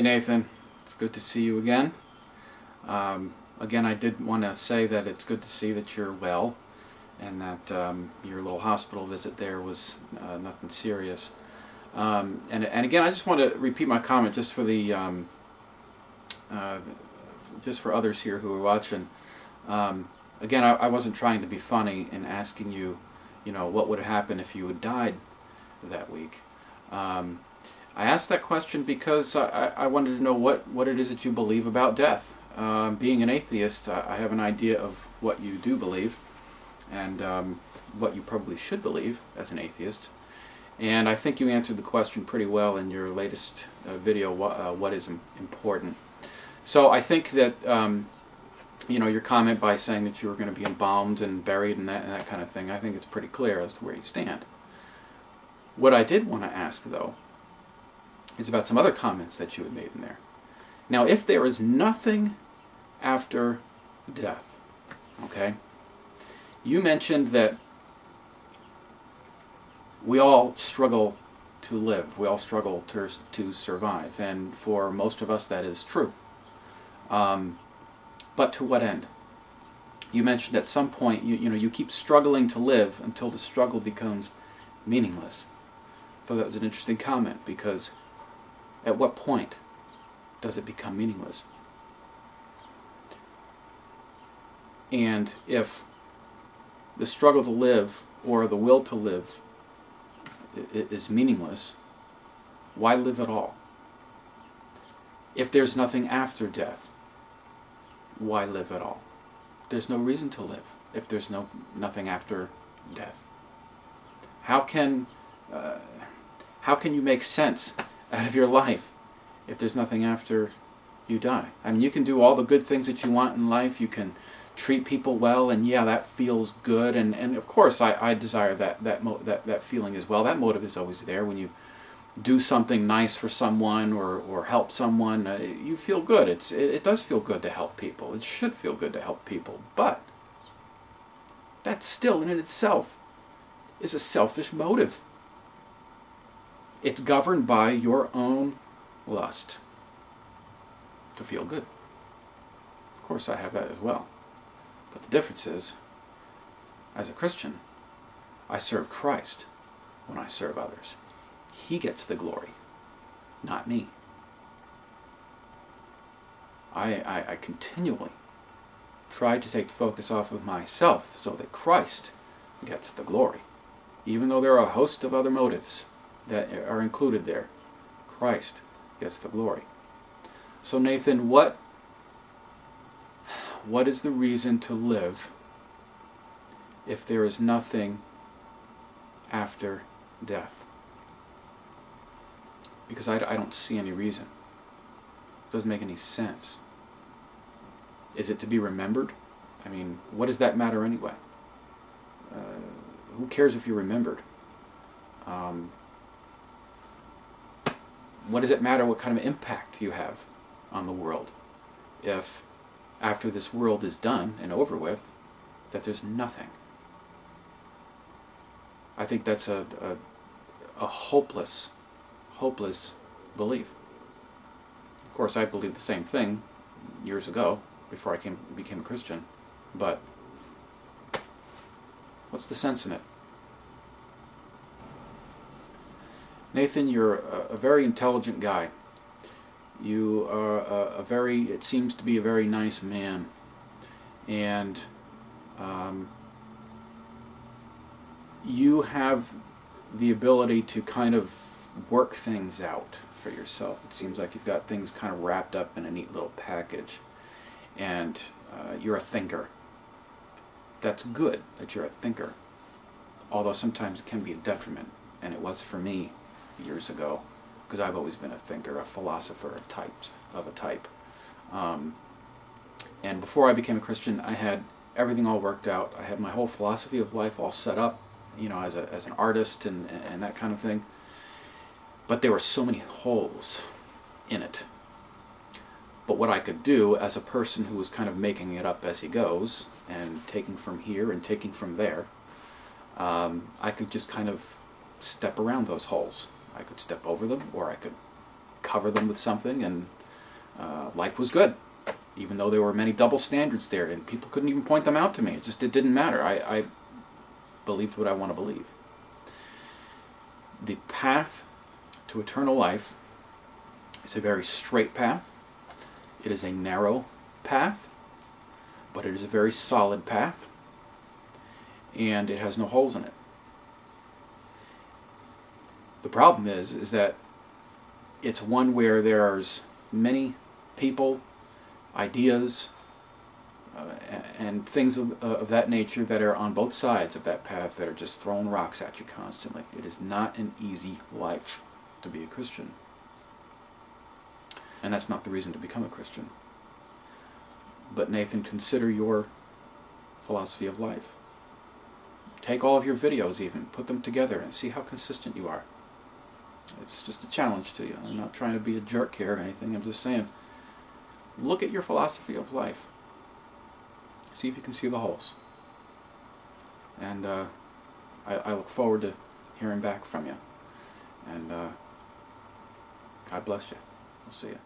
Hey Nathan, it's good to see you again. Again, I did want to say that it's good to see that you're well and that your little hospital visit there was nothing serious. And again, I just want to repeat my comment just for the just for others here who are watching. Again, I wasn't trying to be funny in asking you, what would happen if you had died that week. I asked that question because I wanted to know what it is that you believe about death. Being an atheist, I have an idea of what you do believe and what you probably should believe as an atheist. And I think you answered the question pretty well in your latest video, what is important. So I think that your comment by saying that you were going to be embalmed and buried and that kind of thing, I think it's pretty clear as to where you stand. What I did want to ask, though, is about some other comments that you had made in there. Now, if there is nothing after death, okay, you mentioned that we all struggle to live, we all struggle to survive, and for most of us that is true. But to what end? You mentioned at some point you keep struggling to live until the struggle becomes meaningless. I thought that was an interesting comment, because at what point does it become meaningless? And if the struggle to live or the will to live is meaningless, why live at all? If there's nothing after death, why live at all? There's no reason to live if there's nothing after death. How can you make sense out of your life if there's nothing after you die? I mean, you can do all the good things that you want in life, you can treat people well, and yeah, that feels good, and of course I desire that feeling as well. That motive is always there. When you do something nice for someone or help someone, you feel good. It does feel good to help people. It should feel good to help people, but that still in itself is a selfish motive. It's governed by your own lust to feel good. Of course, I have that as well. But the difference is, as a Christian, I serve Christ when I serve others. He gets the glory, not me. I continually try to take the focus off of myself so that Christ gets the glory. Even though there are a host of other motives that are included there, Christ gets the glory. So Nathan, what is the reason to live if there is nothing after death? Because I don't see any reason. It doesn't make any sense. Is it to be remembered? I mean, what does that matter anyway? Who cares if you're remembered? What does it matter what kind of impact you have on the world if after this world is done and over with, that there's nothing? I think that's a hopeless belief. Of course, I believed the same thing years ago before I became a Christian, but what's the sense in it? Nathan, you're a very intelligent guy. You are it seems to be a very nice man, and you have the ability to kind of work things out for yourself. It seems like you've got things kind of wrapped up in a neat little package, and you're a thinker. That's good that you're a thinker, although sometimes it can be a detriment, and it was for me years ago, because I've always been a thinker, a philosopher of a type. And before I became a Christian, I had everything all worked out. I had my whole philosophy of life all set up, as an artist and that kind of thing. But there were so many holes in it. But what I could do as a person who was kind of making it up as he goes, and taking from here and taking from there, I could just kind of step around those holes. I could step over them, or I could cover them with something, and life was good. Even though there were many double standards there, and people couldn't even point them out to me. It didn't matter. I believed what I want to believe. The path to eternal life is a very straight path. It is a narrow path, but it is a very solid path, and it has no holes in it. The problem is that it's one where there's many people, ideas, and things of that nature that are on both sides of that path that are just throwing rocks at you constantly. It is not an easy life to be a Christian. And that's not the reason to become a Christian. But Nathan, consider your philosophy of life. Take all of your videos even, put them together and see how consistent you are. It's just a challenge to you. I'm not trying to be a jerk here or anything. I'm just saying, look at your philosophy of life. See if you can see the holes. And I look forward to hearing back from you. And God bless you. We'll see you.